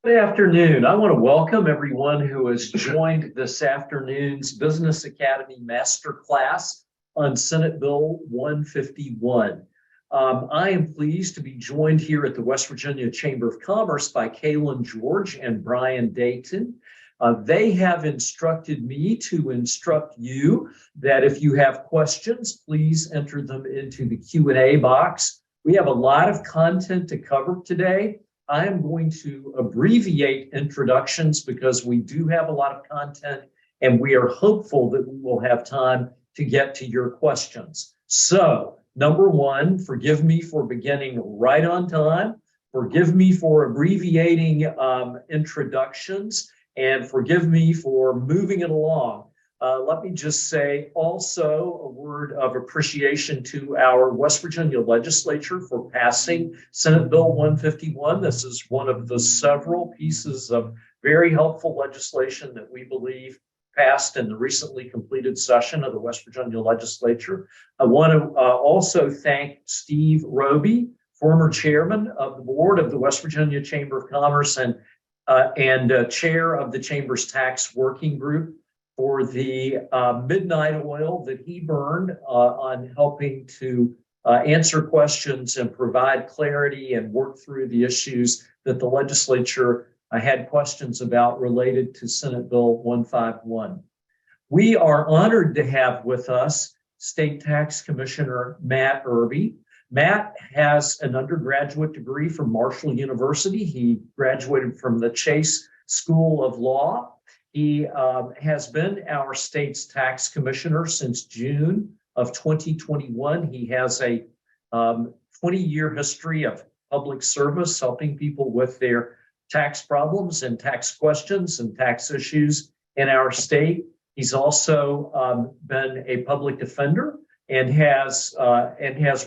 Good afternoon. I want to welcome everyone who has joined this afternoon's Business Academy Masterclass on Senate Bill 151. I am pleased to be joined here at the West Virginia Chamber of Commerce by Kaylin George and Brian Dayton. They have instructed me to instruct you that if you have questions, please enter them into the Q&A box. We have a lot of content to cover today. I am going to abbreviate introductions because we do have a lot of content and we are hopeful that we will have time to get to your questions. So, number one, forgive me for beginning right on time. Forgive me for abbreviating introductions and forgive me for moving it along. Let me just say also a word of appreciation to our West Virginia legislature for passing Senate Bill 151. This is one of the several pieces of very helpful legislation that we believe passed in the recently completed session of the West Virginia legislature. I want to also thank Steve Robey, former chairman of the board of the West Virginia Chamber of Commerce and chair of the Chamber's tax working group, for the midnight oil that he burned on helping to answer questions and provide clarity and work through the issues that the legislature had questions about related to Senate Bill 151. We are honored to have with us State Tax Commissioner Matt Irby. Matt has an undergraduate degree from Marshall University. He graduated from the Chase School of Law. He has been our state's tax commissioner since June of 2021. He has a 20-year history of public service, helping people with their tax problems and tax questions and tax issues in our state. He's also been a public defender and has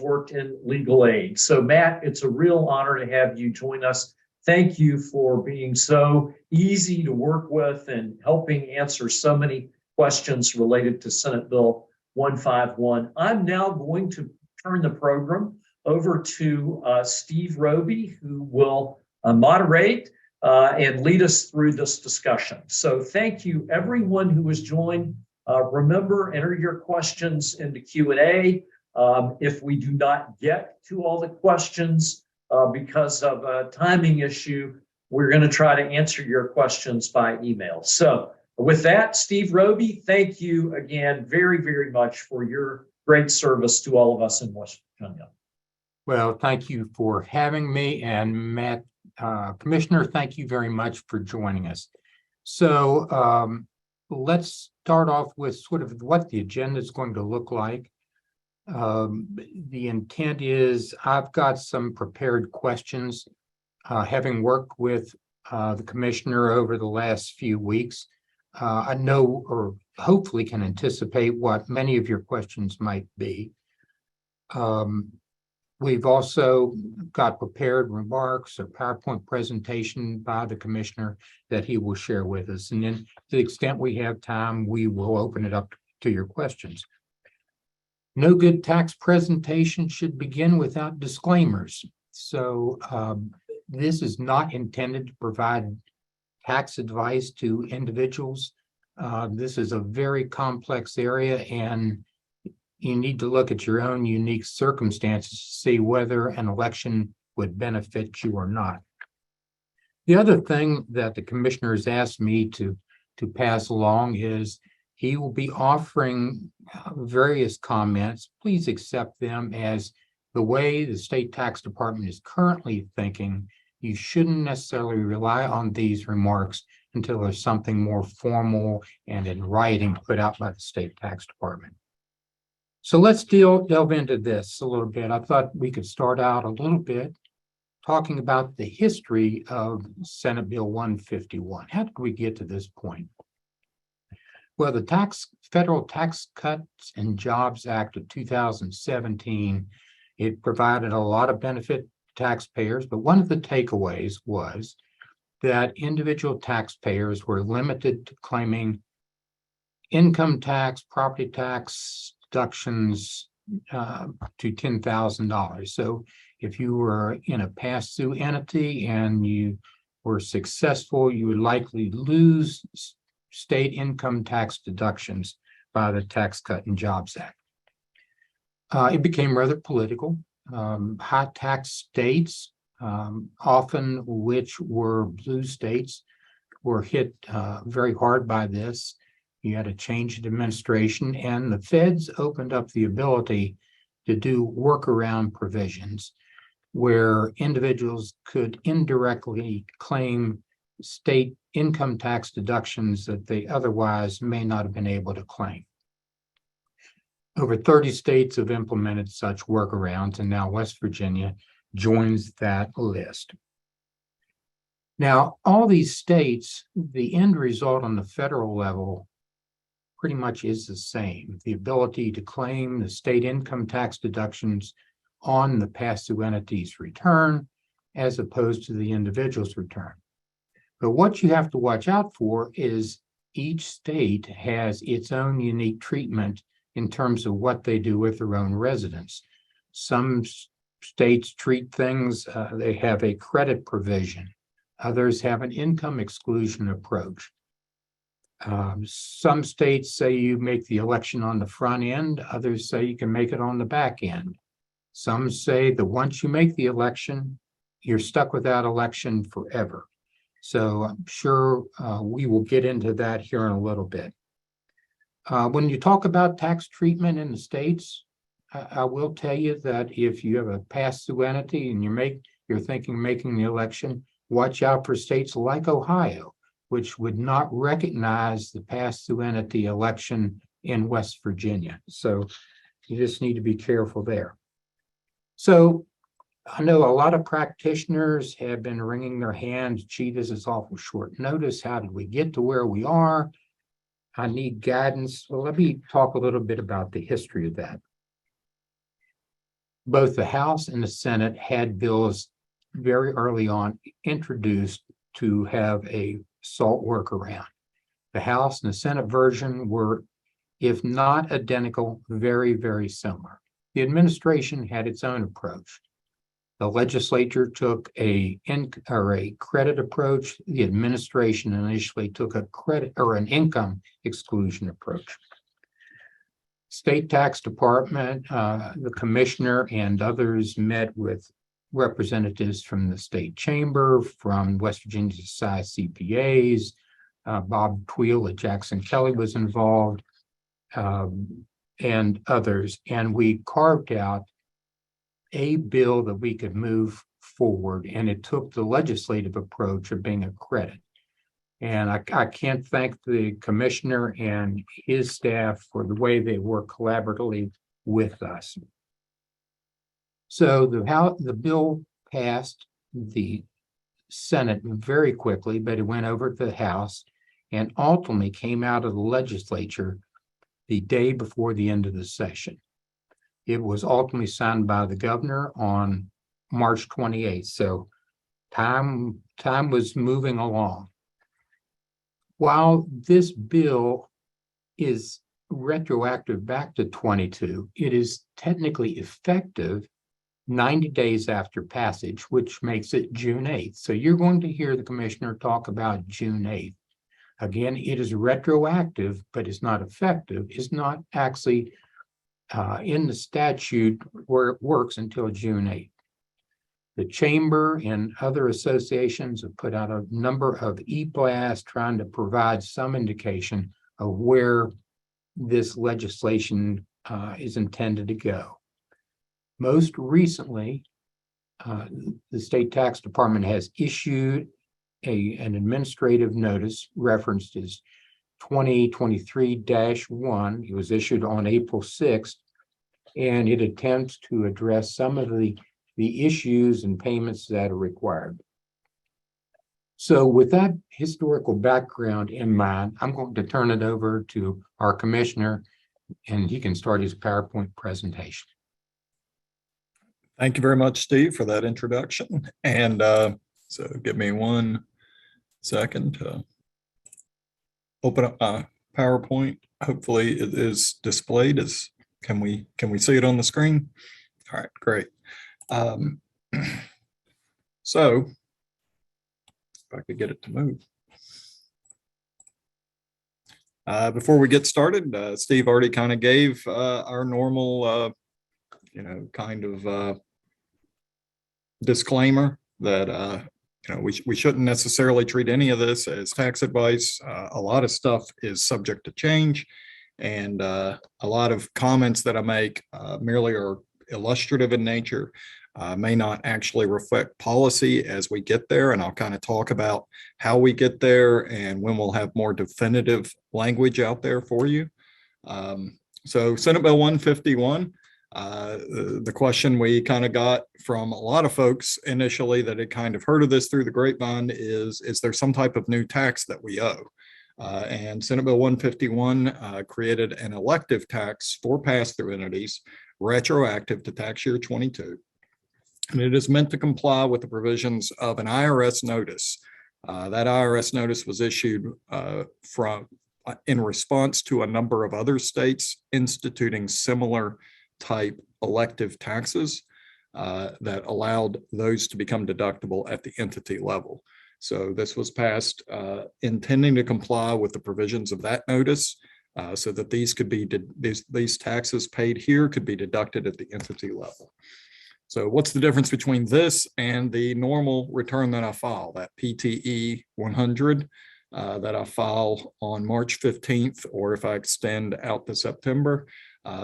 worked in legal aid. So, Matt, it's a real honor to have you join us. Thank you for being so easy to work with and helping answer so many questions related to Senate Bill 151. I'm now going to turn the program over to Steve Robey, who will moderate and lead us through this discussion. So thank you, everyone who has joined. Remember, enter your questions into Q&A. If we do not get to all the questions, because of a timing issue, we're going to try to answer your questions by email. So with that, Steve Robey, thank you again very, very much for your great service to all of us in West Virginia. Well, thank you for having me. And Matt, Commissioner, thank you very much for joining us. So let's start off with sort of what the agenda is going to look like. The intent is I've got some prepared questions, having worked with the commissioner over the last few weeks. I know or hopefully can anticipate what many of your questions might be. We've also got prepared remarks, a PowerPoint presentation by the commissioner that he will share with us. And then to the extent we have time, we will open it up to your questions. No good tax presentation should begin without disclaimers. So this is not intended to provide tax advice to individuals. This is a very complex area, and you need to look at your own unique circumstances to see whether an election would benefit you or not. The other thing that the commissioner has asked me to pass along is he will be offering various comments. Please accept them as the way the state tax department is currently thinking. You shouldn't necessarily rely on these remarks until there's something more formal and in writing put out by the state tax department. So let's delve into this a little bit. I thought we could start out a little bit talking about the history of Senate Bill 151. How did we get to this point? Well, the Federal Tax Cuts and Jobs Act of 2017, it provided a lot of benefit to taxpayers, but one of the takeaways was that individual taxpayers were limited to claiming income tax, property tax deductions to $10,000. So if you were in a pass-through entity and you were successful, you would likely lose state income tax deductions by the Tax Cut and Jobs Act. It became rather political. High tax states, often which were blue states, were hit very hard by this. You had a change in administration, and the feds opened up the ability to do workaround provisions where individuals could indirectly claim state income tax deductions that they otherwise may not have been able to claim. Over 30 states have implemented such workarounds, and now West Virginia joins that list. Now, all these states, the end result on the federal level pretty much is the same. The ability to claim the state income tax deductions on the pass-through entity's return as opposed to the individual's return. But what you have to watch out for is each state has its own unique treatment in terms of what they do with their own residents. Some states treat things, they have a credit provision. Others have an income exclusion approach. Some states say you make the election on the front end, others say you can make it on the back end. Some say that once you make the election, you're stuck with that election forever. So I'm sure we will get into that here in a little bit. When you talk about tax treatment in the states, I will tell you that if you have a pass-through entity and you're thinking making the election, watch out for states like Ohio, which would not recognize the pass-through entity election in West Virginia. So you just need to be careful there. So I know a lot of practitioners have been wringing their hands. Gee, this is awful short notice. How did we get to where we are? I need guidance. Well, let me talk a little bit about the history of that. Both the House and the Senate had bills very early on introduced to have a SALT workaround. The House and the Senate version were, if not identical, very, very similar. The administration had its own approach. The legislature took a credit approach. The administration initially took a credit or an income exclusion approach. State Tax Department, the commissioner and others met with representatives from the state chamber, from West Virginia Society CPAs, Bob Tweel at Jackson Kelly was involved, and others. And we carved out a bill that we could move forward, and it took the legislative approach of being a credit. And I can't thank the commissioner and his staff for the way they work collaboratively with us. So the bill passed the Senate very quickly, but it went over to the House and ultimately came out of the legislature the day before the end of the session. It was ultimately signed by the governor on March 28th. So time was moving along. While this bill is retroactive back to 22, it is technically effective 90 days after passage, which makes it June 8th. So you're going to hear the commissioner talk about June 8th. Again, it is retroactive, but it's not effective. It's not actually in the statute where it works until June 8th. The chamber and other associations have put out a number of e-blasts trying to provide some indication of where this legislation is intended to go. Most recently, the state tax department has issued an administrative notice referenced as 2023-1. It was issued on April 6th, and it attempts to address some of the issues and payments that are required. So with that historical background in mind, I'm going to turn it over to our commissioner, and he can start his PowerPoint presentation. Thank you very much, Steve, for that introduction. And so give me 1 second to open up my PowerPoint. Hopefully it is displayed. Can we see it on the screen? All right, great. So if I could get it to move. Before we get started, Steve already kind of gave our normal, kind of disclaimer that we shouldn't necessarily treat any of this as tax advice. A lot of stuff is subject to change, and a lot of comments that I make merely are illustrative in nature, may not actually reflect policy as we get there. And I'll kind of talk about how we get there and when we'll have more definitive language out there for you. So Senate Bill 151, the question we kind of got from a lot of folks initially that had kind of heard of this through the grapevine is there some type of new tax that we owe? And Senate Bill 151 created an elective tax for pass-through entities retroactive to tax year 22. And it is meant to comply with the provisions of an IRS notice. That IRS notice was issued in response to a number of other states instituting similar type elective taxes that allowed those to become deductible at the entity level. So this was passed intending to comply with the provisions of that notice, so that these taxes paid here could be deducted at the entity level. So what's the difference between this and the normal return that I file, that PTE 100 that I file on March 15th, or if I extend out to September?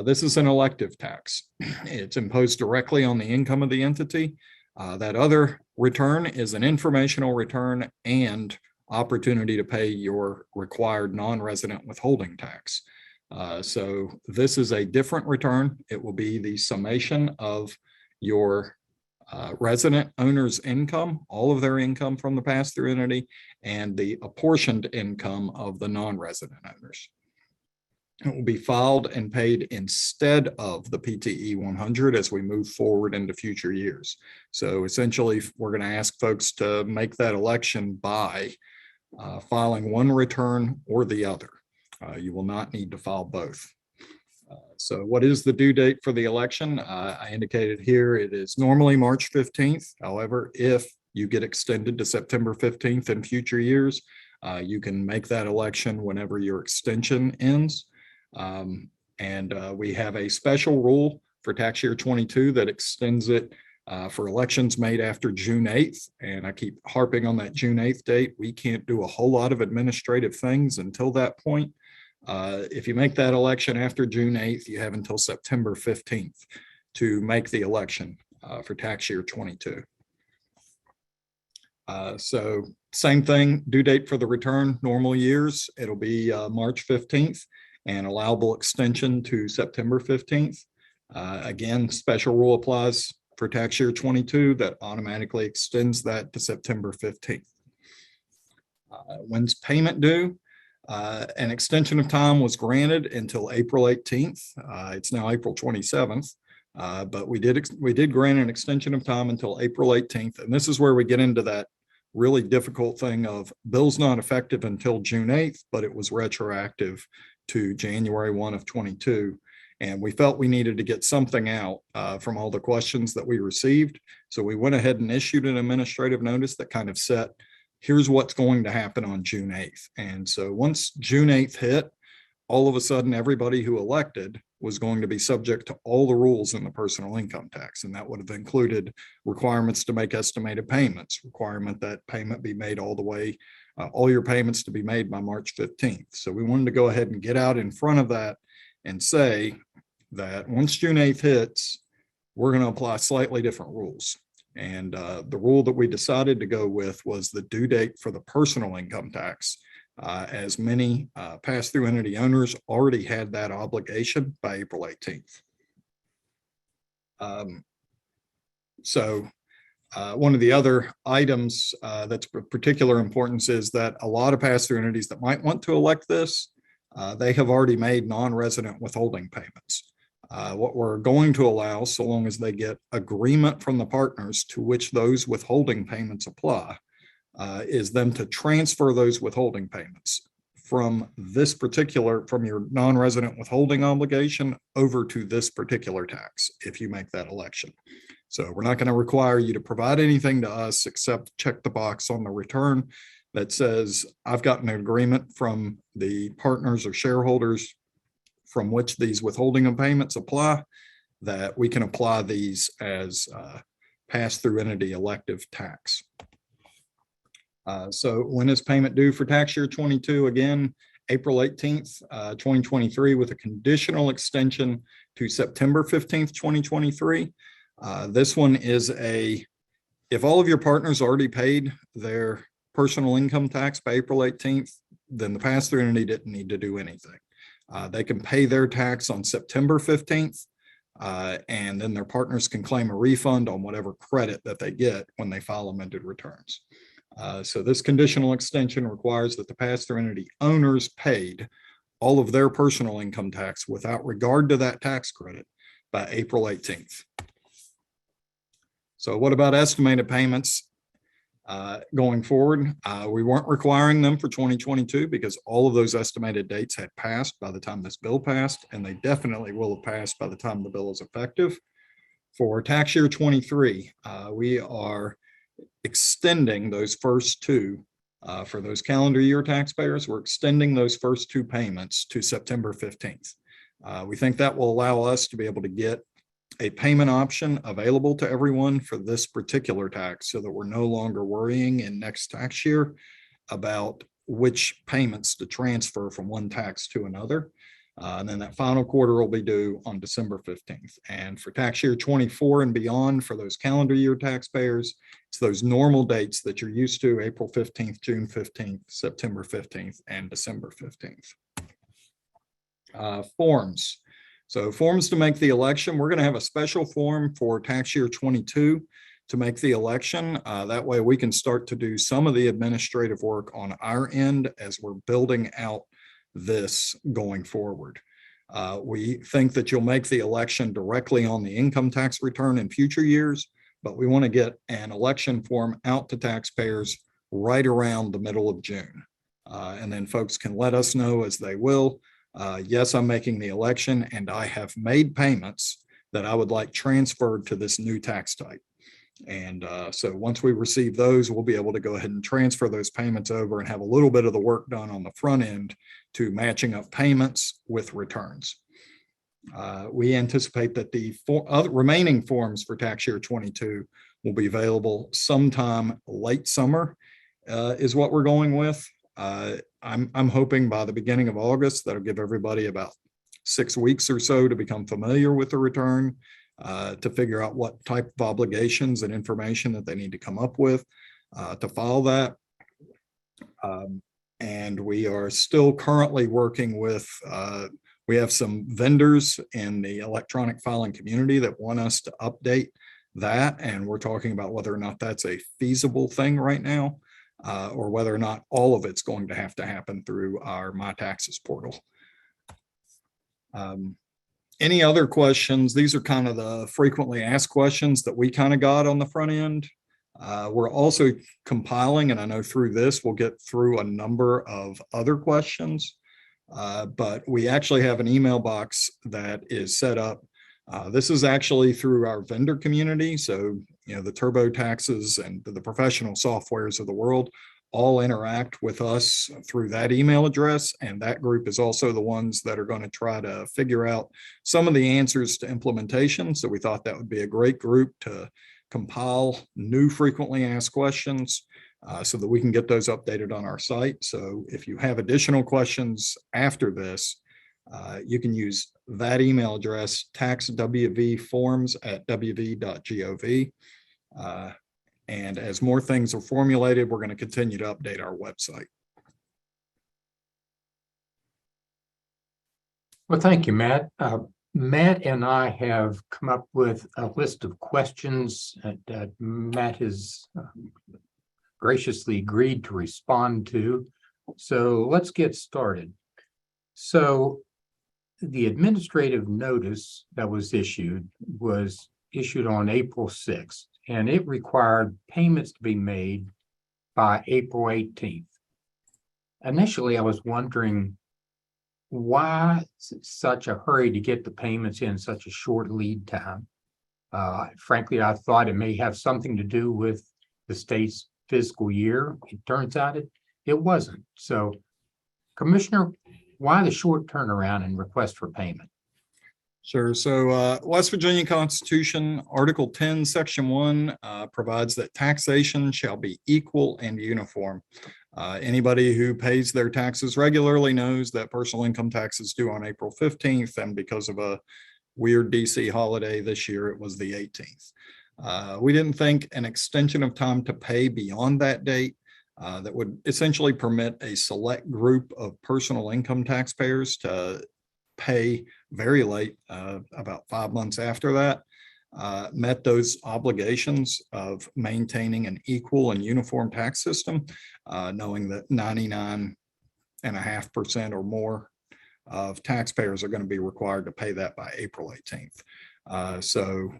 This is an elective tax. It's imposed directly on the income of the entity. That other return is an informational return and opportunity to pay your required non-resident withholding tax. So this is a different return. It will be the summation of your resident owner's income, all of their income from the pass-through entity, and the apportioned income of the non-resident owners. It will be filed and paid instead of the PTE 100 as we move forward into future years. So essentially, we're going to ask folks to make that election by filing one return or the other. You will not need to file both. So what is the due date for the election? I indicated here it is normally March 15th. However, if you get extended to September 15th in future years, you can make that election whenever your extension ends. We have a special rule for tax year 22 that extends it for elections made after June 8th. And I keep harping on that June 8th date. We can't do a whole lot of administrative things until that point. If you make that election after June 8th, you have until September 15th to make the election for tax year 22. So same thing, due date for the return, normal years, it'll be March 15th and allowable extension to September 15th. Again, special rule applies for tax year 22 that automatically extends that to September 15th. When's payment due? An extension of time was granted until April 18th. It's now April 27th, but we did grant an extension of time until April 18th. And this is where we get into that really difficult thing of bill's not effective until June 8th, but it was retroactive to January 1 of 22. And we felt we needed to get something out from all the questions that we received. So we went ahead and issued an administrative notice that kind of set, here's what's going to happen on June 8th. And so once June 8th hit, all of a sudden, everybody who elected was going to be subject to all the rules in the personal income tax. And that would have included requirements to make estimated payments, requirement that payment be made all the way, all your payments to be made by March 15th. So we wanted to go ahead and get out in front of that and say that once June 8th hits, we're going to apply slightly different rules. And the rule that we decided to go with was the due date for the personal income tax, as many pass-through entity owners already had that obligation by April 18th. One of the other items that's of particular importance is that a lot of pass-through entities that might want to elect this, they have already made non-resident withholding payments. What we're going to allow, so long as they get agreement from the partners to which those withholding payments apply, is them to transfer those withholding payments from your non-resident withholding obligation over to this particular tax if you make that election. So we're not going to require you to provide anything to us except check the box on the return that says, I've gotten an agreement from the partners or shareholders from which these withholding of payments apply, that we can apply these as pass-through entity elective tax. So when is payment due for tax year 22? Again, April 18th, 2023, with a conditional extension to September 15th, 2023. This one is if all of your partners already paid their personal income tax by April 18th, then the pass-through entity didn't need to do anything. They can pay their tax on September 15th, and then their partners can claim a refund on whatever credit that they get when they file amended returns. So this conditional extension requires that the pass-through entity owners paid all of their personal income tax without regard to that tax credit by April 18th. So what about estimated payments going forward? We weren't requiring them for 2022 because all of those estimated dates had passed by the time this bill passed, and they definitely will have passed by the time the bill is effective. For tax year 23, we are extending those first two for those calendar year taxpayers. We're extending those first two payments to September 15th. We think that will allow us to be able to get a payment option available to everyone for this particular tax so that we're no longer worrying in next tax year about which payments to transfer from one tax to another. And then that final quarter will be due on December 15th. And for tax year 24 and beyond, for those calendar year taxpayers, it's those normal dates that you're used to: April 15th, June 15th, September 15th, and December 15th. Forms. So forms to make the election. We're going to have a special form for tax year 22 to make the election. That way we can start to do some of the administrative work on our end as we're building out this going forward. We think that you'll make the election directly on the income tax return in future years, but we want to get an election form out to taxpayers right around the middle of June. And then folks can let us know as they will. Yes, I'm making the election and I have made payments that I would like transferred to this new tax type. And so once we receive those, we'll be able to go ahead and transfer those payments over and have a little bit of the work done on the front end to matching up payments with returns. We anticipate that the remaining forms for tax year 22 will be available sometime late summer, is what we're going with. I'm hoping by the beginning of August. That'll give everybody about 6 weeks or so to become familiar with the return, to figure out what type of obligations and information that they need to come up with to file that. And we are still currently working with, we have some vendors in the electronic filing community that want us to update that. And we're talking about whether or not that's a feasible thing right now, or whether or not all of it's going to happen through our My Taxes portal. Any other questions? These are kind of the frequently asked questions that we kind of got on the front end. We're also compiling, and I know through this we'll get through a number of other questions, but we actually have an email box that is set up. This is actually through our vendor community. So, you know, the TurboTaxes and the professional softwares of the world all interact with us through that email address. And that group is also the ones that are going to try to figure out some of the answers to implementation. So we thought that would be a great group to compile new frequently asked questions so that we can get those updated on our site. So if you have additional questions after this, you can use that email address, taxwvforms@wv.gov. And as more things are formulated, we're going to continue to update our website. Well, thank you, Matt. Matt and I have come up with a list of questions that Matt has graciously agreed to respond to. So let's get started. So the administrative notice that was issued on April 6th, and it required payments to be made by April 18th. Initially, I was wondering why such a hurry to get the payments in such a short lead time. Frankly, I thought it may have something to do with the state's fiscal year. It turns out it wasn't. So, Commissioner, why the short turnaround and request for payment? Sure. So West Virginia Constitution, Article 10, Section 1 provides that taxation shall be equal and uniform. Anybody who pays their taxes regularly knows that personal income tax is due on April 15th, and because of a weird DC holiday this year, it was the 18th. We didn't think an extension of time to pay beyond that date that would essentially permit a select group of personal income taxpayers to pay very late, about 5 months after that, met those obligations of maintaining an equal and uniform tax system, knowing that 99.5% or more of taxpayers are going to be required to pay that by April 18th. So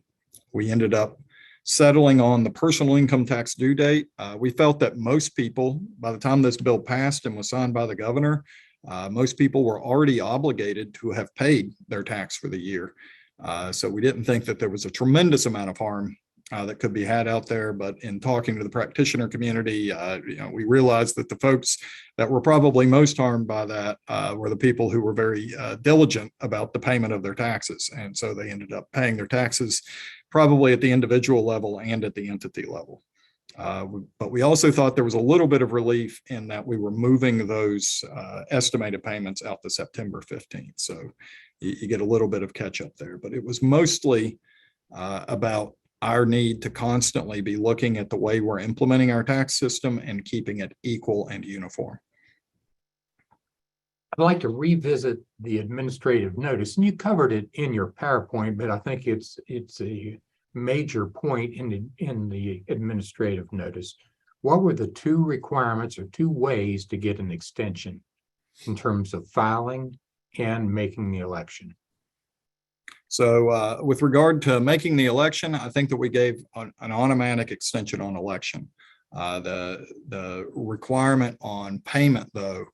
we ended up settling on the personal income tax due date. We felt that most people, by the time this bill passed and was signed by the governor, most people were already obligated to have paid their tax for the year. So we didn't think that there was a tremendous amount of harm that could be had out there. But in talking to the practitioner community, we realized that the folks that were probably most harmed by that were the people who were very diligent about the payment of their taxes. And so they ended up paying their taxes probably at the individual level and at the entity level. But we also thought there was a little bit of relief in that we were moving those estimated payments out to September 15th. So you get a little bit of catch up there, but it was mostly about our need to constantly be looking at the way we're implementing our tax system and keeping it equal and uniform. I'd like to revisit the administrative notice, and you covered it in your PowerPoint, but I think it's a major point in the administrative notice. What were the two requirements or two ways to get an extension in terms of filing and making the election? So with regard to making the election, I think that we gave an automatic extension on election. The requirement on payment, though,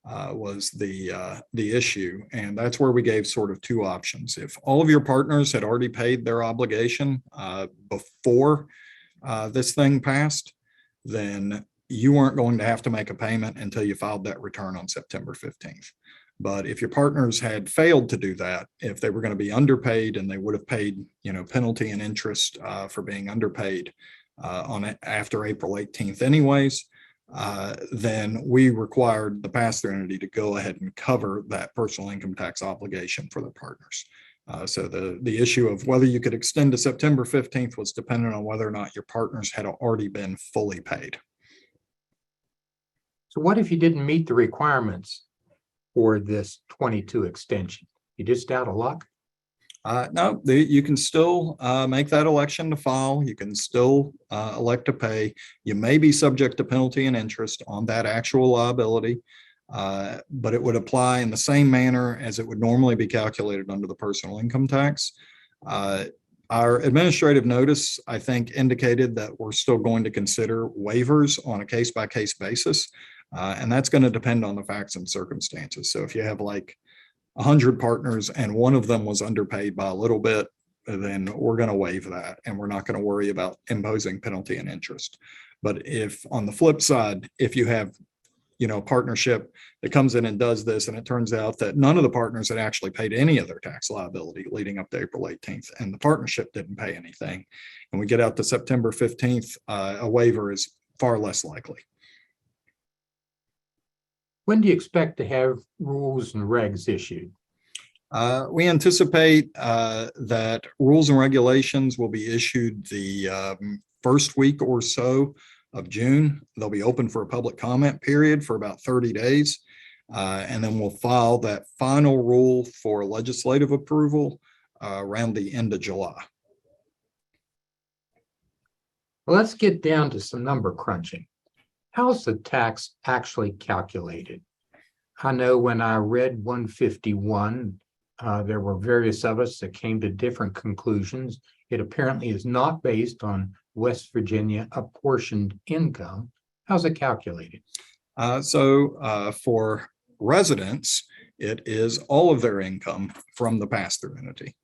was the issue. And that's where we gave sort of two options. If all of your partners had already paid their obligation before this thing passed, then you weren't going to have to make a payment until you filed that return on September 15th. But if your partners had failed to do that, if they were going to be underpaid and they would have paid, penalty and interest for being underpaid on it after April 18th anyways, then we required the pass-through entity to go ahead and cover that personal income tax obligation for the partners. So the issue of whether you could extend to September 15th was dependent on whether or not your partners had already been fully paid. So what if you didn't meet the requirements for this 22 extension? You just out of luck? No, you can still make that election to file. You can still elect to pay. You may be subject to penalty and interest on that actual liability, but it would apply in the same manner as it would normally be calculated under the personal income tax. Our administrative notice, I think, indicated that we're still going to consider waivers on a case-by-case basis, and that's going to depend on the facts and circumstances. So if you have like 100 partners and one of them was underpaid by a little bit, then we're going to waive that and we're not going to worry about imposing penalty and interest. But if on the flip side, if you have, a partnership that comes in and does this, and it turns out that none of the partners had actually paid any of their tax liability leading up to April 18th, and the partnership didn't pay anything, and we get out to September 15th, a waiver is far less likely. When do you expect to have rules and regs issued? We anticipate that rules and regulations will be issued the first week or so of June. They'll be open for a public comment period for about 30 days. And then we'll file that final rule for legislative approval around the end of July. Well, let's get down to some number crunching. How's the tax actually calculated? I know when I read 151, there were various of us that came to different conclusions. It apparently is not based on West Virginia apportioned income. How's it calculated? So for residents, it is all of their income from the pass-through entity.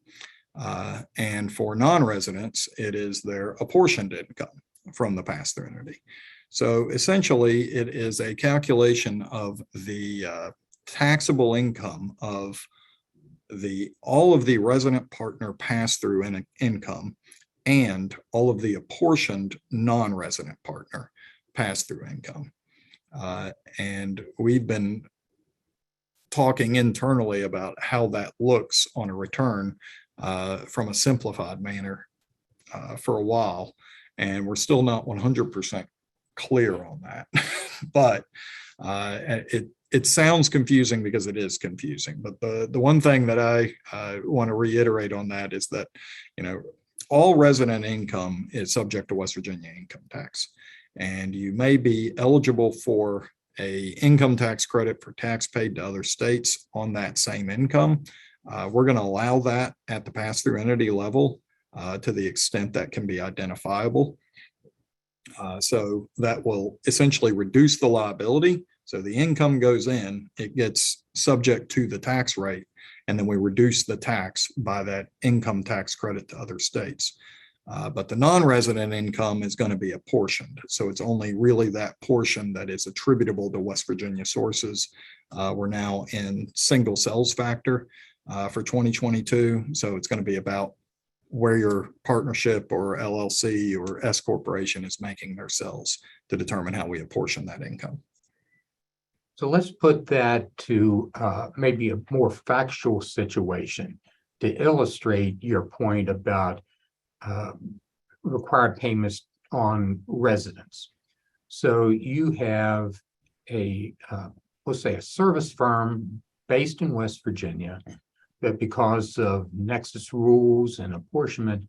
And for non-residents, it is their apportioned income from the pass-through entity. So essentially, it is a calculation of the taxable income of all of the resident partner pass-through income and all of the apportioned non-resident partner pass-through income. And we've been talking internally about how that looks on a return from a simplified manner for a while, and we're still not 100% clear on that. But it sounds confusing because it is confusing. But the one thing that I want to reiterate on that is that, all resident income is subject to West Virginia income tax, and you may be eligible for a income tax credit for tax paid to other states on that same income. We're going to allow that at the pass-through entity level to the extent that can be identifiable. So that will essentially reduce the liability. So the income goes in, it gets subject to the tax rate, and then we reduce the tax by that income tax credit to other states. But the non-resident income is going to be apportioned. So it's only really that portion that is attributable to West Virginia sources. We're now in single sales factor for 2022. So it's going to be about where your partnership or LLC or S corporation is making their sales to determine how we apportion that income. So let's put that to maybe a more factual situation to illustrate your point about required payments on residents. So you have let's say a service firm based in West Virginia that, because of nexus rules and apportionment,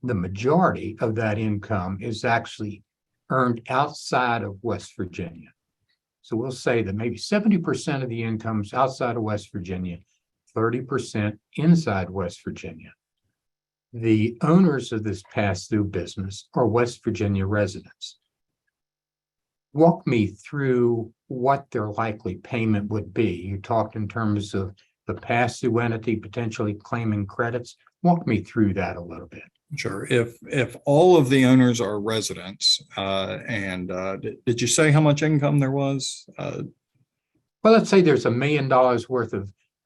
the majority of that income is actually earned outside of West Virginia. So we'll say that maybe 70% of the income is outside of West Virginia, 30% inside West Virginia. The owners of this pass-through business are West Virginia residents. Walk me through what their likely payment would be. You talked in terms of the pass-through entity potentially claiming credits. Walk me through that a little bit. Sure. If all of the owners are residents, did you say how much income there was? Well, let's say there's $1 million worth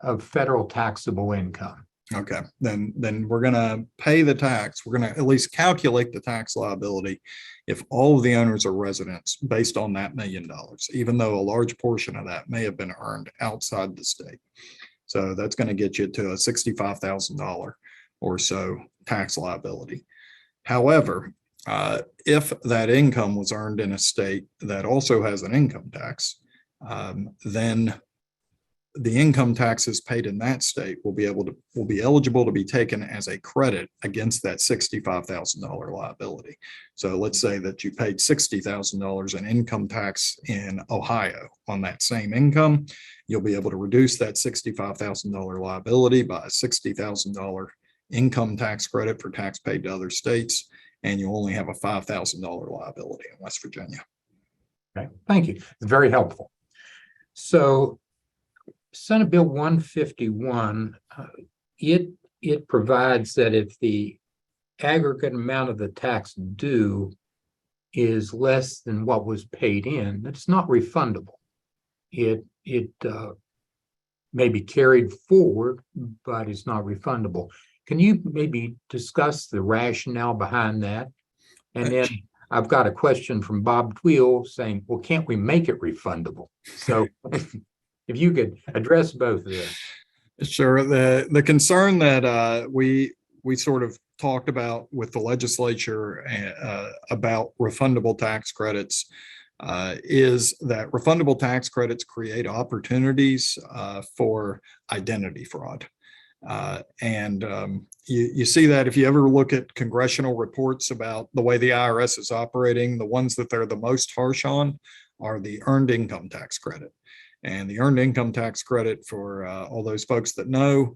of federal taxable income. Okay, then we're going to pay the tax. We're going to at least calculate the tax liability if all of the owners are residents based on that $1 million, even though a large portion of that may have been earned outside the state. So that's going to get you to a $65,000 or so tax liability. However, if that income was earned in a state that also has an income tax, then the income taxes paid in that state will be eligible to be taken as a credit against that $65,000 liability. So let's say that you paid $60,000 in income tax in Ohio on that same income. You'll be able to reduce that $65,000 liability by a $60,000 income tax credit for tax paid to other states, and you only have a $5,000 liability in West Virginia. Okay, thank you. It's very helpful. So Senate Bill 151, it provides that if the aggregate amount of the tax due is less than what was paid in, it's not refundable. It may be carried forward, but it's not refundable. Can you maybe discuss the rationale behind that? And then I've got a question from Bob Tweel saying, well, can't we make it refundable? So if you could address both of them. Sure. The concern that we sort of talked about with the legislature about refundable tax credits is that refundable tax credits create opportunities for identity fraud. You see that if you ever look at congressional reports about the way the IRS is operating, the ones that they're the most harsh on are the earned income tax credit. And the earned income tax credit, for all those folks that know,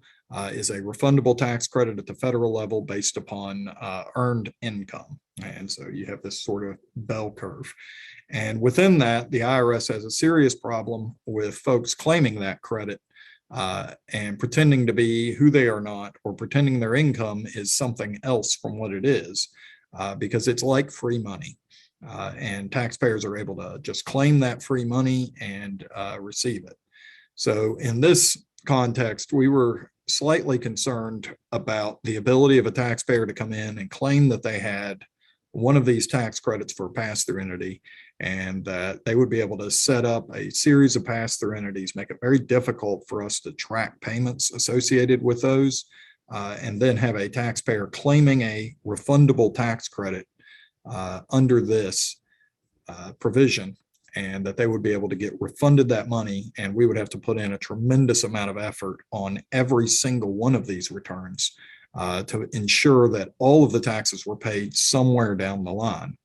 is a refundable tax credit at the federal level based upon earned income. And so you have this sort of bell curve. And within that, the IRS has a serious problem with folks claiming that credit and pretending to be who they are not, or pretending their income is something else from what it is, because it's like free money. And taxpayers are able to just claim that free money and receive it. So in this context, we were slightly concerned about the ability of a taxpayer to come in and claim that they had one of these tax credits for a pass-through entity, and that they would be able to set up a series of pass-through entities, make it very difficult for us to track payments associated with those, and then have a taxpayer claiming a refundable tax credit under this provision, and that they would be able to get refunded that money, and we would have to put in a tremendous amount of effort on every single one of these returns to ensure that all of the taxes were paid somewhere down the line.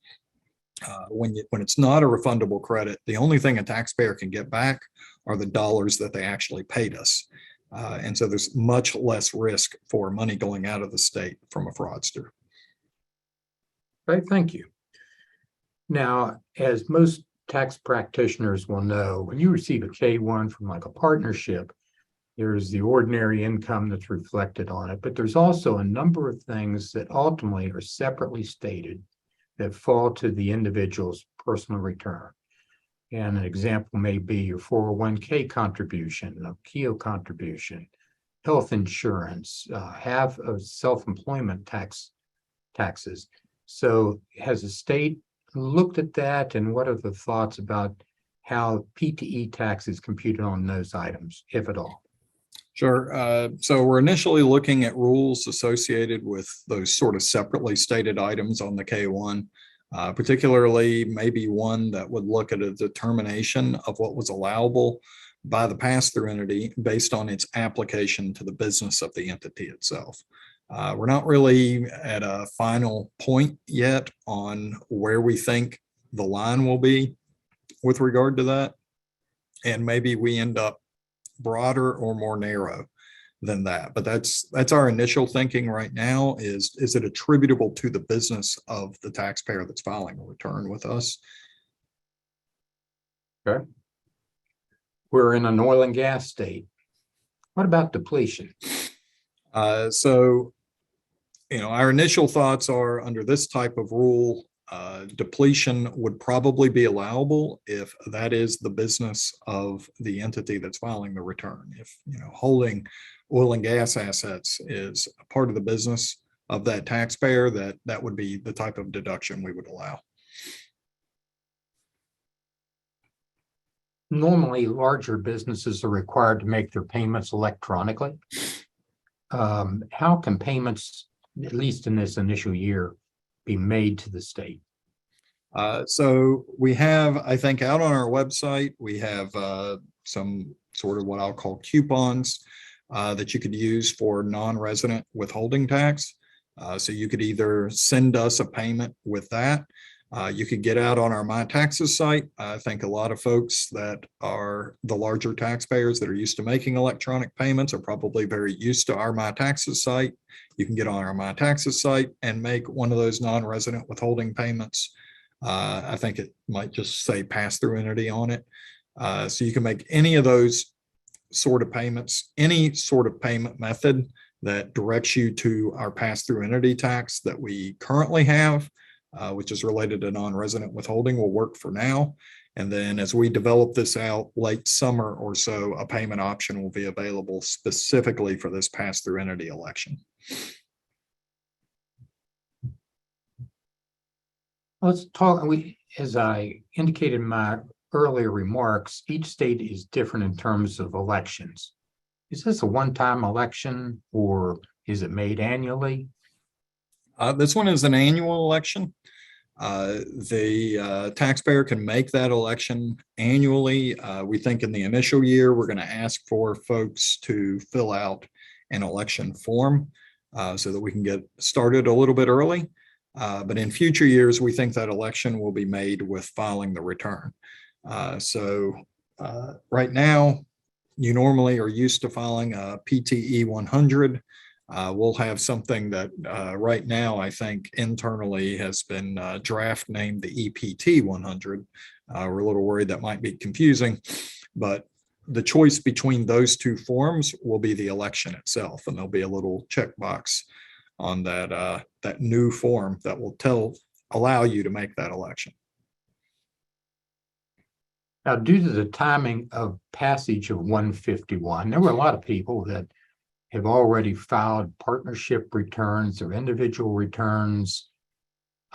When it's not a refundable credit, the only thing a taxpayer can get back are the dollars that they actually paid us. And so there's much less risk for money going out of the state from a fraudster. Okay, thank you. Now, as most tax practitioners will know, when you receive a K-1 from like a partnership, there's the ordinary income that's reflected on it, but there's also a number of things that ultimately are separately stated that fall to the individual's personal return. And an example may be your 401k contribution, a KEO contribution, health insurance, half of self-employment taxes. So has the state looked at that, and what are the thoughts about how PTE tax is computed on those items, if at all? Sure. So we're initially looking at rules associated with those sort of separately stated items on the K-1, particularly maybe one that would look at a determination of what was allowable by the pass-through entity based on its application to the business of the entity itself. We're not really at a final point yet on where we think the line will be with regard to that. And maybe we end up broader or more narrow than that. But that's our initial thinking right now is it attributable to the business of the taxpayer that's filing a return with us? Okay. We're in an oil and gas state. What about depletion? So, our initial thoughts are under this type of rule, depletion would probably be allowable if that is the business of the entity that's filing the return. If, holding oil and gas assets is a part of the business of that taxpayer, that would be the type of deduction we would allow. Normally, larger businesses are required to make their payments electronically. How can payments, at least in this initial year, be made to the state? So we have, I think, out on our website, we have some sort of what I'll call coupons that you could use for non-resident withholding tax. So you could either send us a payment with that. You could get out on our My Taxes site. I think a lot of folks that are the larger taxpayers that are used to making electronic payments are probably very used to our My Taxes site. You can get on our My Taxes site and make one of those non-resident withholding payments. I think it might just say pass-through entity on it. So you can make any of those sort of payments, any sort of payment method that directs you to our pass-through entity tax that we currently have, which is related to non-resident withholding, will work for now. And then as we develop this out late summer or so, a payment option will be available specifically for this pass-through entity election. Let's talk, as I indicated in my earlier remarks, each state is different in terms of elections. Is this a one-time election or is it made annually? This one is an annual election. The taxpayer can make that election annually. We think in the initial year, we're going to ask for folks to fill out an election form so that we can get started a little bit early. But in future years, we think that election will be made with filing the return. So right now, you normally are used to filing a PTE 100. We'll have something that right now, I think internally has been draft named the EPT 100. We're a little worried that might be confusing, but the choice between those two forms will be the election itself, and there'll be a little checkbox on that that new form that will allow you to make that election. Now, due to the timing of passage of 151, there were a lot of people that have already filed partnership returns or individual returns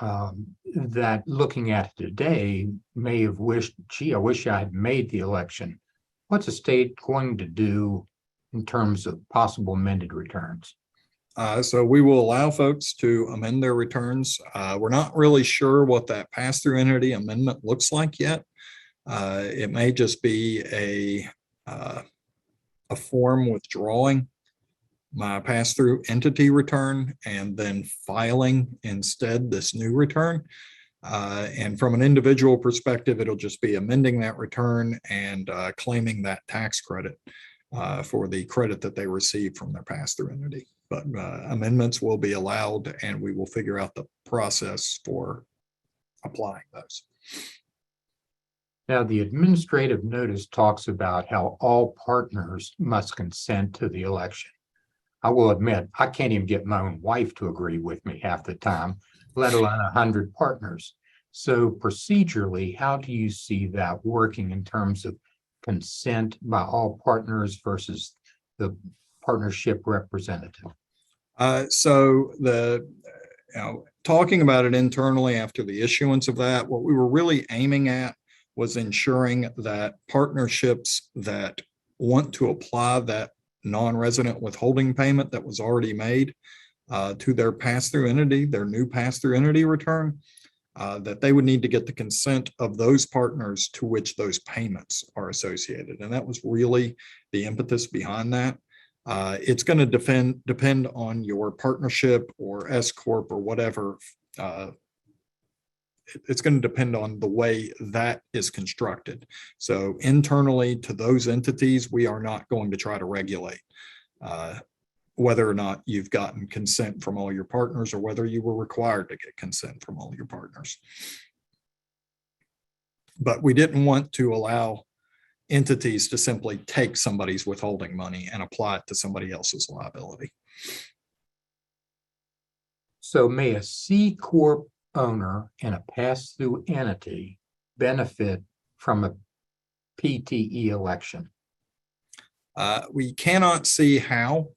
that looking at it today may have wished, gee, I wish I had made the election. What's the state going to do in terms of possible amended returns? So we will allow folks to amend their returns. We're not really sure what that pass-through entity amendment looks like yet. It may just be a form withdrawing my pass-through entity return and then filing instead this new return. And from an individual perspective, it'll just be amending that return and claiming that tax credit for the credit that they received from their pass-through entity. But amendments will be allowed, and we will figure out the process for applying those. Now, the administrative notice talks about how all partners must consent to the election. I will admit, I can't even get my own wife to agree with me half the time, let alone 100 partners. So procedurally, how do you see that working in terms of consent by all partners versus the partnership representative? So talking about it internally after the issuance of that, what we were really aiming at was ensuring that partnerships that want to apply that non-resident withholding payment that was already made to their pass-through entity, their new pass-through entity return, that they would need to get the consent of those partners to which those payments are associated. And that was really the impetus behind that. It's going to depend on your partnership or S Corp or whatever. It's going to depend on the way that is constructed. So internally to those entities, we are not going to try to regulate whether or not you've gotten consent from all your partners or whether you were required to get consent from all your partners. But we didn't want to allow entities to simply take somebody's withholding money and apply it to somebody else's liability. So may a C Corp owner and a pass-through entity benefit from a PTE election? We cannot see how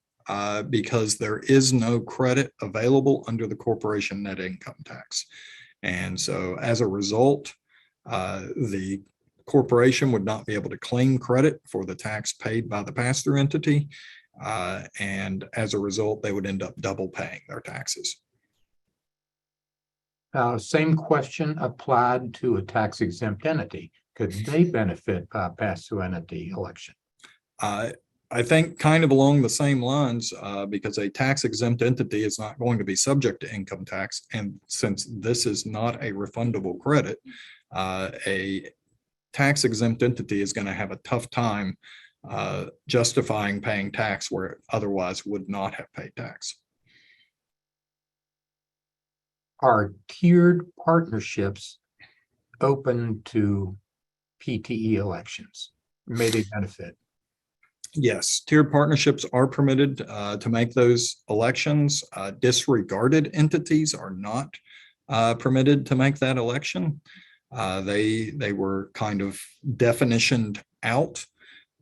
because there is no credit available under the corporation net income tax. And so as a result, the corporation would not be able to claim credit for the tax paid by the pass-through entity. And as a result, they would end up double paying their taxes. Same question applied to a tax exempt entity. Could they benefit by a pass-through entity election? I think kind of along the same lines, because a tax exempt entity is not going to be subject to income tax. And since this is not a refundable credit, a tax exempt entity is going to have a tough time justifying paying tax where it otherwise would not have paid tax. Are tiered partnerships open to PTE elections? May they benefit? Yes, tiered partnerships are permitted to make those elections. Disregarded entities are not permitted to make that election. They were kind of definitioned out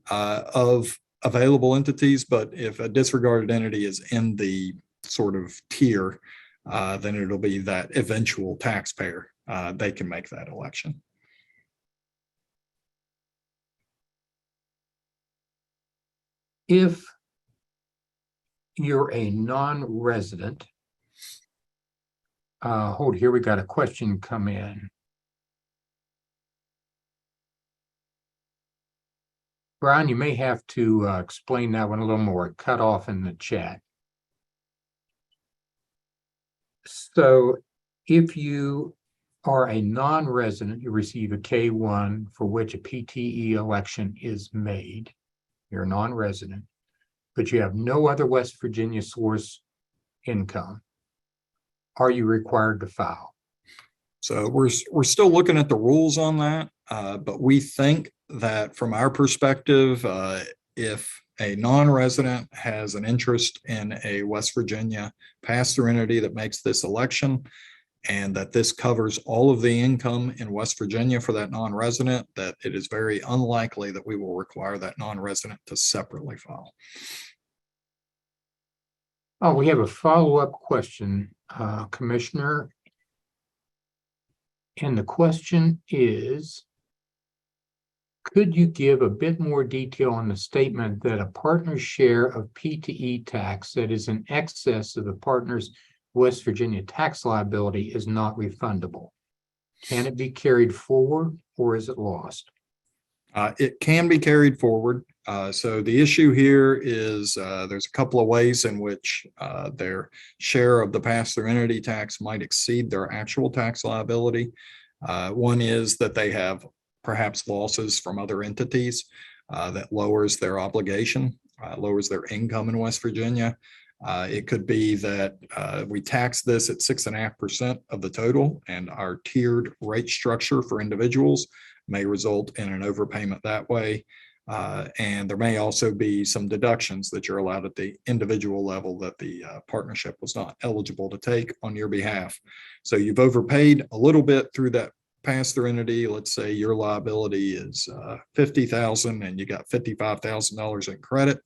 of available entities, but if a disregarded entity is in the sort of tier, then it'll be that eventual taxpayer. They can make that election. If you're a non-resident, here we got a question come in. Brian, you may have to explain that one a little more. It cut off in the chat. So if you are a non-resident, you receive a K-1 for which a PTE election is made. You're a non-resident, but you have no other West Virginia source income. Are you required to file? So we're still looking at the rules on that, but we think that from our perspective, if a non-resident has an interest in a West Virginia pass-through entity that makes this election, and that this covers all of the income in West Virginia for that non-resident, that it is very unlikely that we will require that non-resident to separately file. Oh, we have a follow-up question, Commissioner. And the question is, could you give a bit more detail on the statement that a partner's share of PTE tax that is in excess of the partner's West Virginia tax liability is not refundable? Can it be carried forward or is it lost? It can be carried forward. So the issue here is there's a couple of ways in which their share of the pass-through entity tax might exceed their actual tax liability. One is that they have perhaps losses from other entities that lowers their obligation, lowers their income in West Virginia. It could be that we tax this at 6.5% of the total, and our tiered rate structure for individuals may result in an overpayment that way. And there may also be some deductions that you're allowed at the individual level that the partnership was not eligible to take on your behalf. So you've overpaid a little bit through that pass-through entity. Let's say your liability is $50,000 and you got $55,000 in credit.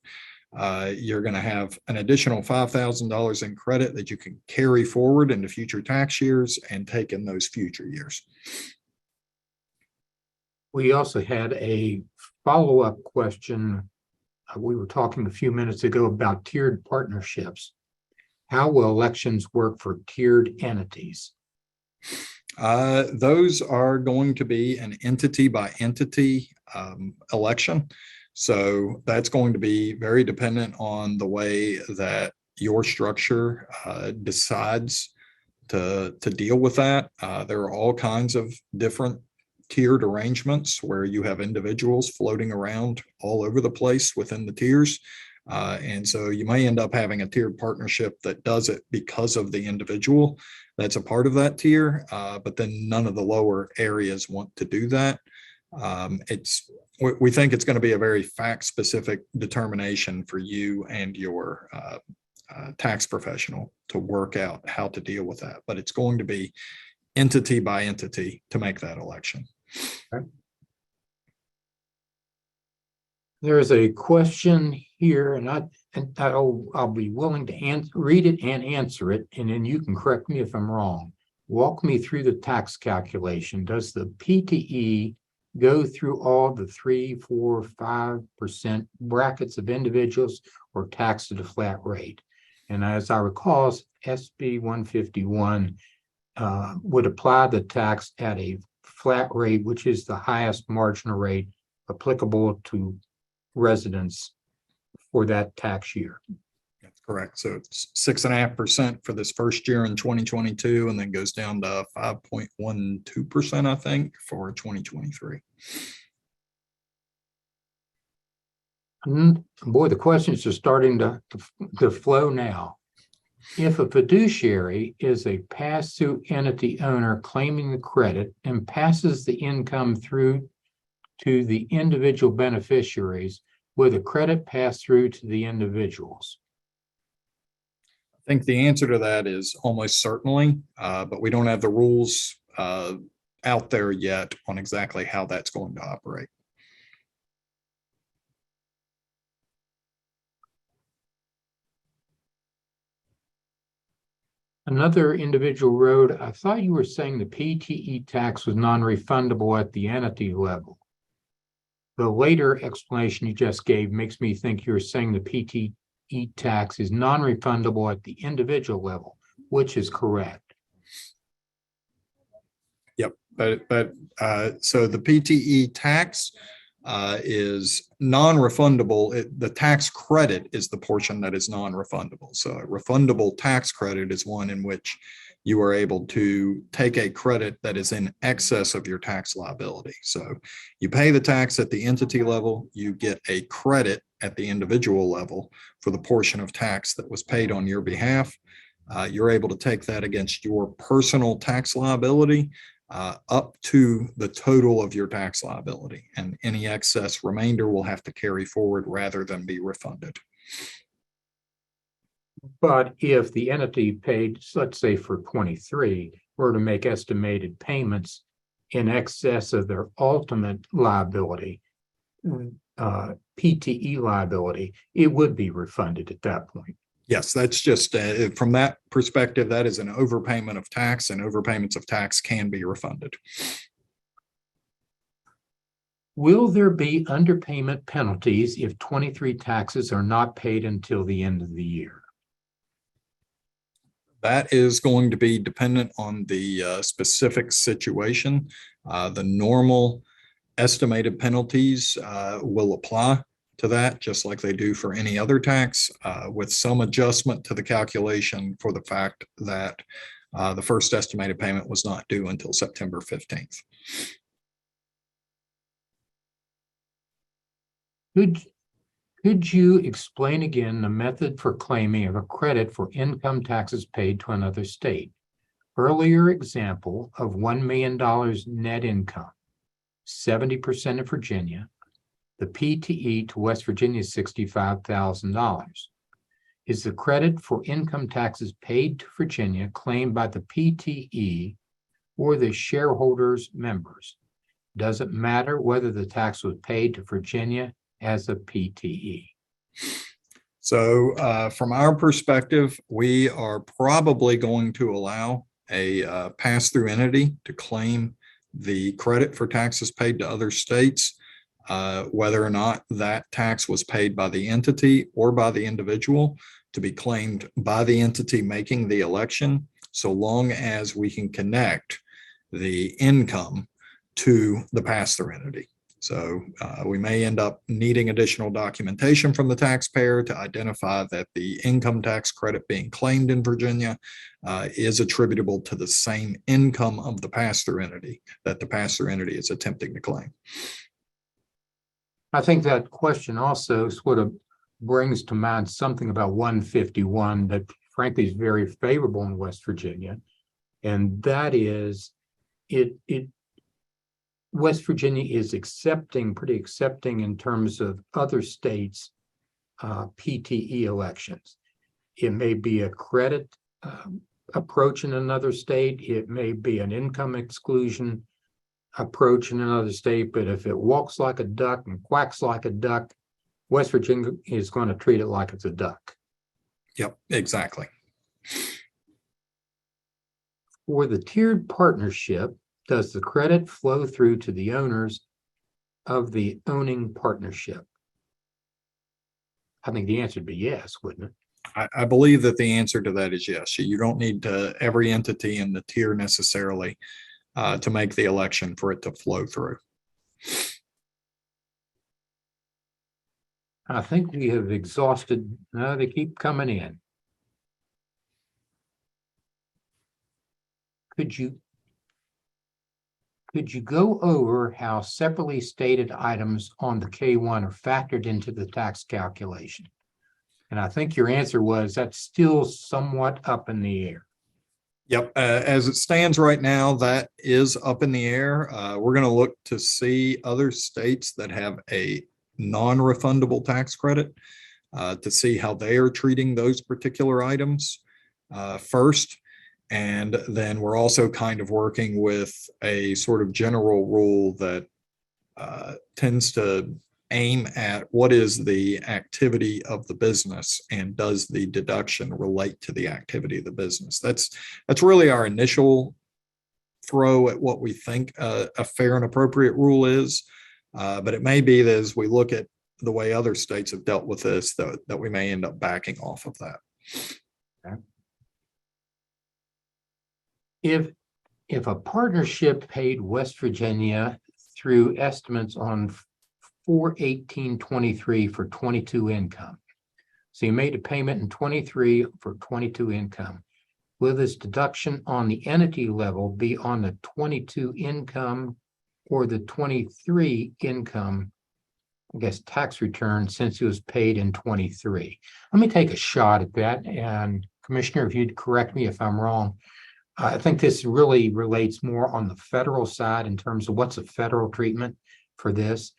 You're going to have an additional $5,000 in credit that you can carry forward into future tax years and take in those future years. We also had a follow-up question. We were talking a few minutes ago about tiered partnerships. How will elections work for tiered entities? Those are going to be an entity by entity election. So that's going to be very dependent on the way that your structure decides to deal with that. There are all kinds of different tiered arrangements where you have individuals floating around all over the place within the tiers. And so you may end up having a tiered partnership that does it because of the individual that's a part of that tier, but then none of the lower areas want to do that. We think it's going to be a very fact-specific determination for you and your tax professional to work out how to deal with that. But it's going to be entity by entity to make that election. Okay. There is a question here, and I'll be willing to read it and answer it, and then you can correct me if I'm wrong. Walk me through the tax calculation. Does the PTE go through all the 3, 4, 5% brackets of individuals or taxed at a flat rate? And as I recall, SB 151 would apply the tax at a flat rate, which is the highest marginal rate applicable to residents for that tax year. That's correct. So it's 6.5% for this first year in 2022, and then goes down to 5.12%, I think, for 2023. Boy, the questions are starting to flow now. If a fiduciary is a pass-through entity owner claiming the credit and passes the income through to the individual beneficiaries, will the credit pass through to the individuals? I think the answer to that is almost certainly, but we don't have the rules out there yet on exactly how that's going to operate. Another individual wrote, I thought you were saying the PTE tax was non-refundable at the entity level. The later explanation you just gave makes me think you're saying the PTE tax is non-refundable at the individual level, which is correct. Yep, but so the PTE tax is non-refundable. The tax credit is the portion that is non-refundable. So a refundable tax credit is one in which you are able to take a credit that is in excess of your tax liability. So you pay the tax at the entity level, you get a credit at the individual level for the portion of tax that was paid on your behalf. You're able to take that against your personal tax liability, up to the total of your tax liability, and any excess remainder will have to carry forward rather than be refunded. But if the entity paid, let's say for 23, were to make estimated payments in excess of their ultimate liability, PTE liability, it would be refunded at that point. Yes, that's just from that perspective, that is an overpayment of tax, and overpayments of tax can be refunded. Will there be underpayment penalties if 23 taxes are not paid until the end of the year? That is going to be dependent on the specific situation. The normal estimated penalties will apply to that, just like they do for any other tax, with some adjustment to the calculation for the fact that the first estimated payment was not due until September 15th. Could you explain again the method for claiming of a credit for income taxes paid to another state? Earlier example of $1 million net income, 70% in Virginia. The PTE to West Virginia is $65,000. Is the credit for income taxes paid to Virginia claimed by the PTE or the shareholders' members? Does it matter whether the tax was paid to Virginia as a PTE? So from our perspective, we are probably going to allow a pass-through entity to claim the credit for taxes paid to other states, whether or not that tax was paid by the entity or by the individual, to be claimed by the entity making the election, so long as we can connect the income to the pass-through entity. So we may end up needing additional documentation from the taxpayer to identify that the income tax credit being claimed in Virginia is attributable to the same income of the pass-through entity that the pass-through entity is attempting to claim. I think that question also sort of brings to mind something about 151 that frankly is very favorable in West Virginia. And that is West Virginia is pretty accepting in terms of other states' PTE elections. It may be a credit approach in another state. It may be an income exclusion approach in another state. But if it walks like a duck and quacks like a duck, West Virginia is going to treat it like it's a duck. Yep, exactly. For the tiered partnership, does the credit flow through to the owners of the owning partnership? I think the answer would be yes, wouldn't it? I believe that the answer to that is yes. You don't need every entity in the tier necessarily to make the election for it to flow through. I think we have exhausted. No, they keep coming in. Could you go over how separately stated items on the K1 are factored into the tax calculation? And I think your answer was that's still somewhat up in the air. Yep. As it stands right now, that is up in the air. We're going to look to see other states that have a non-refundable tax credit to see how they are treating those particular items first. And then we're also kind of working with a sort of general rule that tends to aim at what is the activity of the business and does the deduction relate to the activity of the business. That's really our initial throw at what we think a fair and appropriate rule is. But it may be that as we look at the way other states have dealt with this, that we may end up backing off of that. Okay. If a partnership paid West Virginia through estimates on 4/18/23 for 22 income, so you made a payment in 23 for 22 income, will this deduction on the entity level be on the 22 income or the 23 income, I guess, tax return since it was paid in 23? Let me take a shot at that. And Commissioner, if you'd correct me if I'm wrong. I think this really relates more on the federal side in terms of what's a federal treatment for this.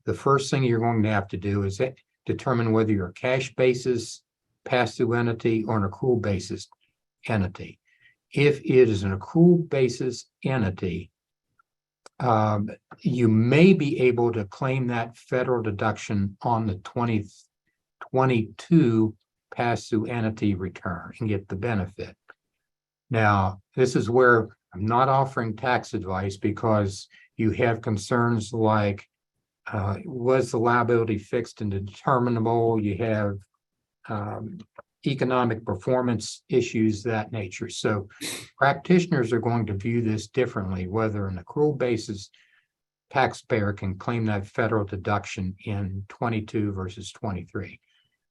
The first thing you're going to have to do is determine whether you're a cash basis pass-through entity or an accrual basis entity. If it is an accrual basis entity, you may be able to claim that federal deduction on the 2022 pass-through entity return and get the benefit. Now, this is where I'm not offering tax advice because you have concerns like, was the liability fixed and determinable? You have economic performance issues, that nature. So practitioners are going to view this differently, whether an accrual basis taxpayer can claim that federal deduction in 22 versus 23.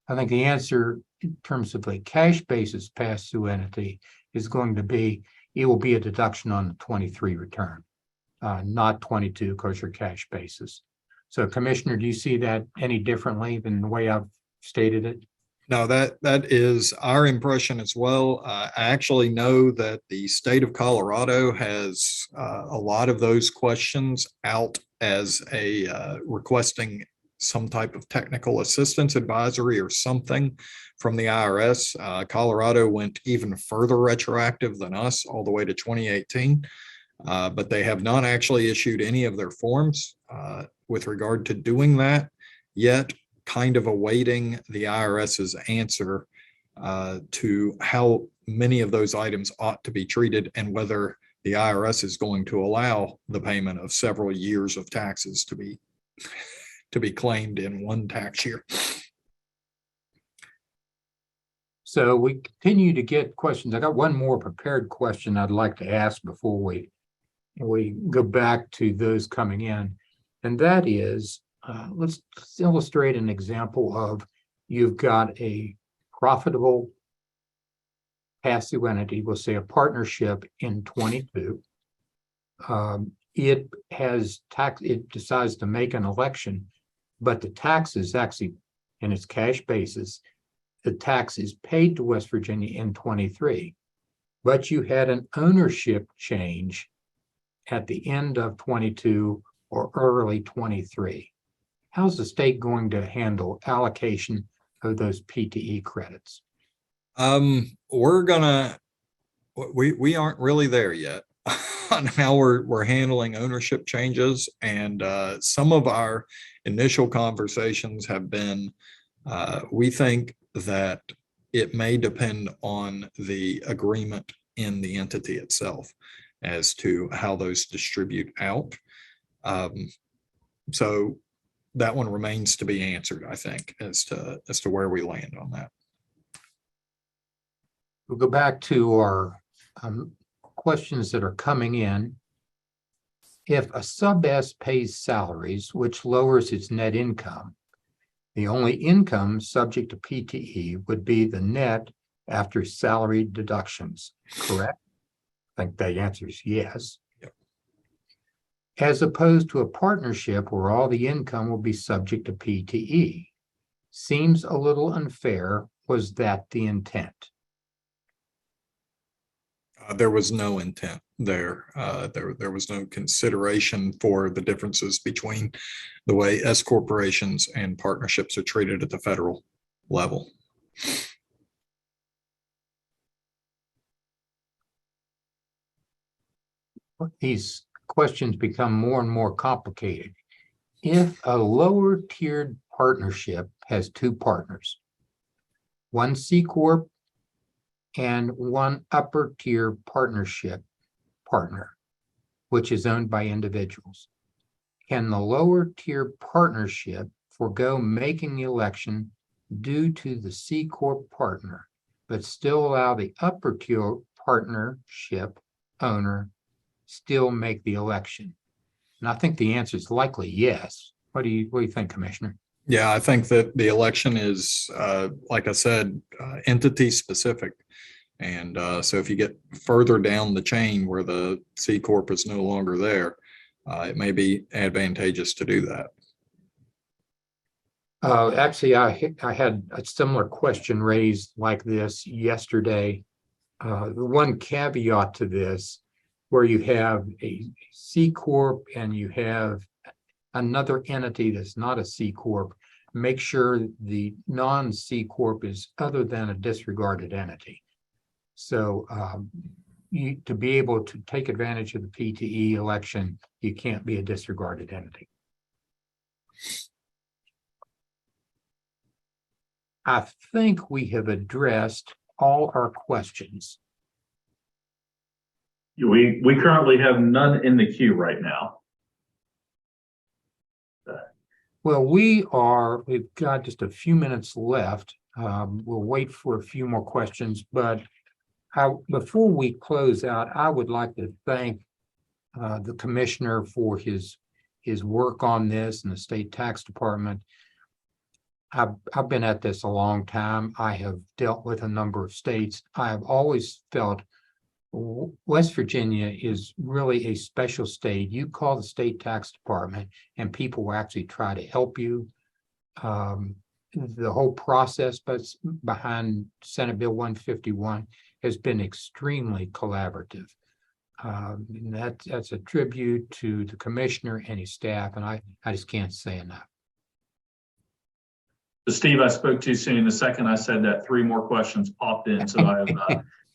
I think the answer in terms of a cash basis pass-through entity is going to be, it will be a deduction on the 23 return, not 22 because you're cash basis. So Commissioner, do you see that any differently than the way I've stated it? No, that is our impression as well. I actually know that the state of Colorado has a lot of those questions out as a requesting some type of technical assistance advisory or something from the IRS. Colorado went even further retroactive than us, all the way to 2018, but they have not actually issued any of their forms with regard to doing that yet. Kind of awaiting the IRS's answer to how many of those items ought to be treated and whether the IRS is going to allow the payment of several years of taxes to be claimed in one tax year. So we continue to get questions. I got one more prepared question I'd like to ask before we go back to those coming in, and that is, let's illustrate an example of you've got a profitable pass-through entity, we'll say a partnership in 22. It has tax, it decides to make an election, but the tax is actually in its cash basis. The tax is paid to West Virginia in 23, but you had an ownership change at the end of 22 or early 23. How's the state going to handle allocation of those PTE credits? We aren't really there yet on how we're handling ownership changes. And some of our initial conversations have been, we think that it may depend on the agreement in the entity itself as to how those distribute out. So that one remains to be answered, I think, as to where we land on that. We'll go back to our questions that are coming in. If a sub-S pays salaries, which lowers its net income, the only income subject to PTE would be the net after salary deductions, correct? I think the answer is yes. As opposed to a partnership where all the income will be subject to PTE. Seems a little unfair. Was that the intent? There was no intent there. There was no consideration for the differences between the way S corporations and partnerships are treated at the federal level. These questions become more and more complicated. If a lower tiered partnership has two partners, one C Corp and one upper tier partnership partner, which is owned by individuals, can the lower tier partnership forego making the election due to the C Corp partner, but still allow the upper tier partnership owner still make the election? And I think the answer is likely yes. What do you think, Commissioner? Yeah, I think that the election is, like I said, entity specific. And so if you get further down the chain where the C Corp is no longer there, it may be advantageous to do that. Actually, I had a similar question raised like this yesterday the one caveat to this, where you have a C corp and you have another entity that's not a C corp, make sure the non-C corp is other than a disregarded entity. So to be able to take advantage of the PTE election, you can't be a disregarded entity. I think we have addressed all our questions. We currently have none in the queue right now. Well, we've got just a few minutes left. We'll wait for a few more questions, but before we close out, I would like to thank the commissioner for his work on this and the state tax department. I've been at this a long time. I have dealt with a number of states. I have always felt West Virginia is really a special state. You call the state tax department and people will actually try to help you. The whole process behind Senate Bill 151 has been extremely collaborative. And that's a tribute to the commissioner and his staff, and I just can't say enough. So Steve, I spoke too soon. The second I said that, 3 more questions popped in. So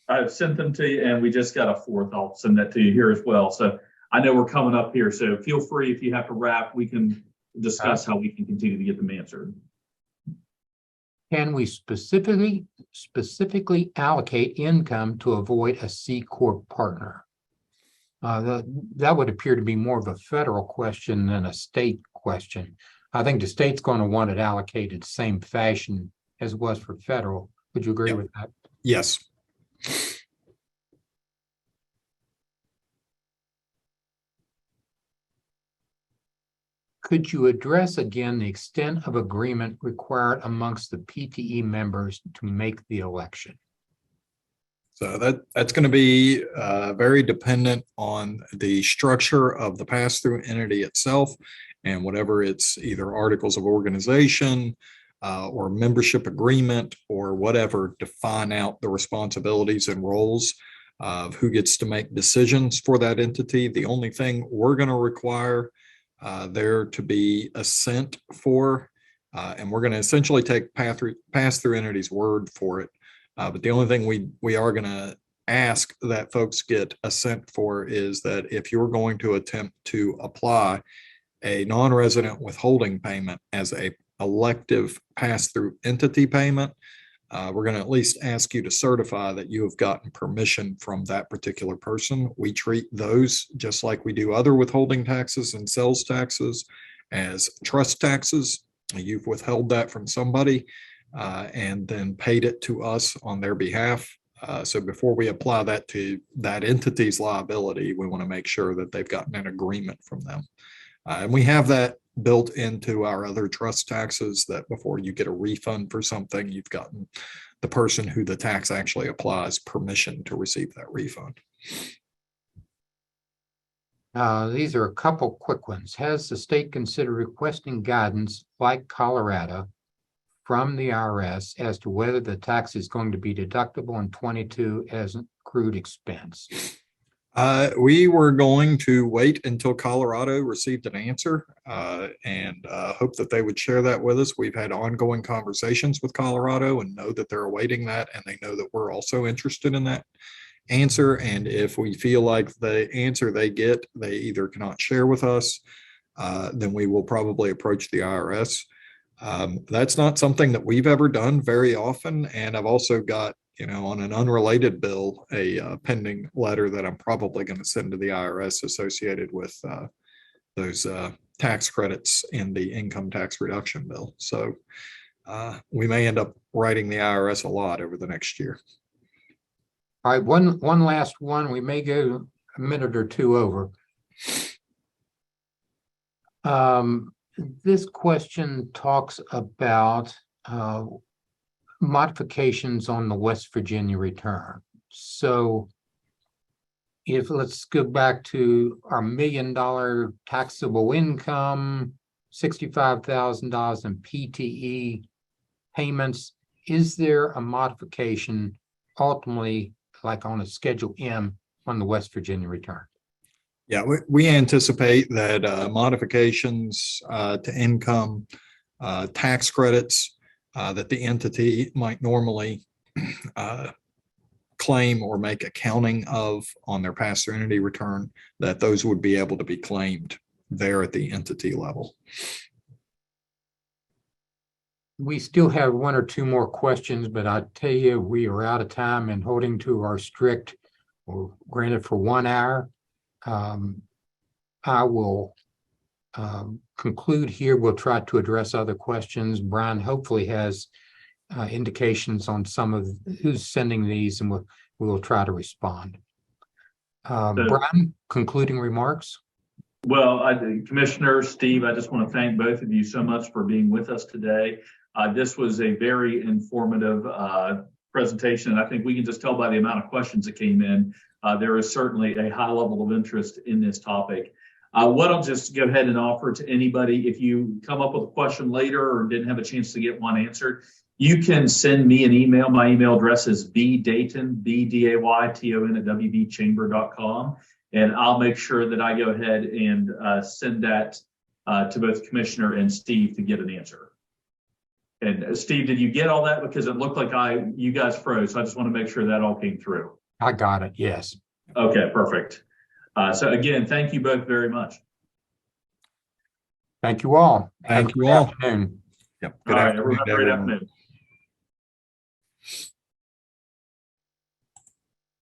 I've sent them to you, and we just got a 4th. I'll send that to you here as well. So I know we're coming up here. So feel free, if you have to wrap, we can discuss how we can continue to get them answered. Can we specifically allocate income to avoid a C corp partner? That would appear to be more of a federal question than a state question. I think the state's going to want it allocated the same fashion as it was for federal. Would you agree with that? Yes. Could you address again the extent of agreement required amongst the PTE members to make the election? So that's going to be very dependent on the structure of the pass-through entity itself and whatever it's either articles of organization or membership agreement or whatever, define out the responsibilities and roles of who gets to make decisions for that entity. The only thing we're going to require there to be assent for, and we're going to essentially take pass-through entity's word for it. But the only thing we are going to ask that folks get assent for is that if you're going to attempt to apply a non-resident withholding payment as a elective pass-through entity payment, we're going to at least ask you to certify that you have gotten permission from that particular person. We treat those just like we do other withholding taxes and sales taxes as trust taxes. You've withheld that from somebody and then paid it to us on their behalf. So before we apply that to that entity's liability, we want to make sure that they've gotten an agreement from them. And we have that built into our other trust taxes, that before you get a refund for something, you've gotten the person who the tax actually applies permission to receive that refund. These are a couple quick ones. Has the state considered requesting guidance like Colorado from the IRS as to whether the tax is going to be deductible in 22 as an accrued expense? We were going to wait until Colorado received an answer and hope that they would share that with us. We've had ongoing conversations with Colorado and know that they're awaiting that, and they know that we're also interested in that answer. And if we feel like the answer they get, they either cannot share with us, then we will probably approach the IRS. That's not something that we've ever done very often. And I've also got, on an unrelated bill, a pending letter that I'm probably going to send to the IRS associated with those tax credits in the income tax reduction bill. So we may end up writing the IRS a lot over the next year. All right, one last one. We may go a minute or two over. This question talks about modifications on the West Virginia return. So let's go back to our $1 million taxable income, $65,000 in PTE payments. Is there a modification ultimately like on a Schedule M on the West Virginia return? Yeah, we anticipate that modifications to income tax credits that the entity might normally claim or make accounting of on their pass-through entity return, that those would be able to be claimed there at the entity level. We still have one or two more questions, but I tell you, we are out of time and holding to our strict, or granted for 1 hour. I will conclude here. We'll try to address other questions. Brian hopefully has indications on some of who's sending these, and we'll try to respond. Brian, concluding remarks? Well, Commissioner Steve, I just want to thank both of you so much for being with us today. This was a very informative presentation, and I think we can just tell by the amount of questions that came in, there is certainly a high level of interest in this topic. What I'll just go ahead and offer to anybody, if you come up with a question later or didn't have a chance to get one answered, you can send me an email. My email address is bdayton, bdayton at wbchamber.com. And I'll make sure that I go ahead and send that to both Commissioner and Steve to get an answer. And Steve, did you get all that? Because it looked like you guys froze. So I just want to make sure that all came through. I got it. Yes. Okay, perfect. So again, thank you both very much. Thank you all. Thank you all. Afternoon. Yep. All right, everyone have a great afternoon.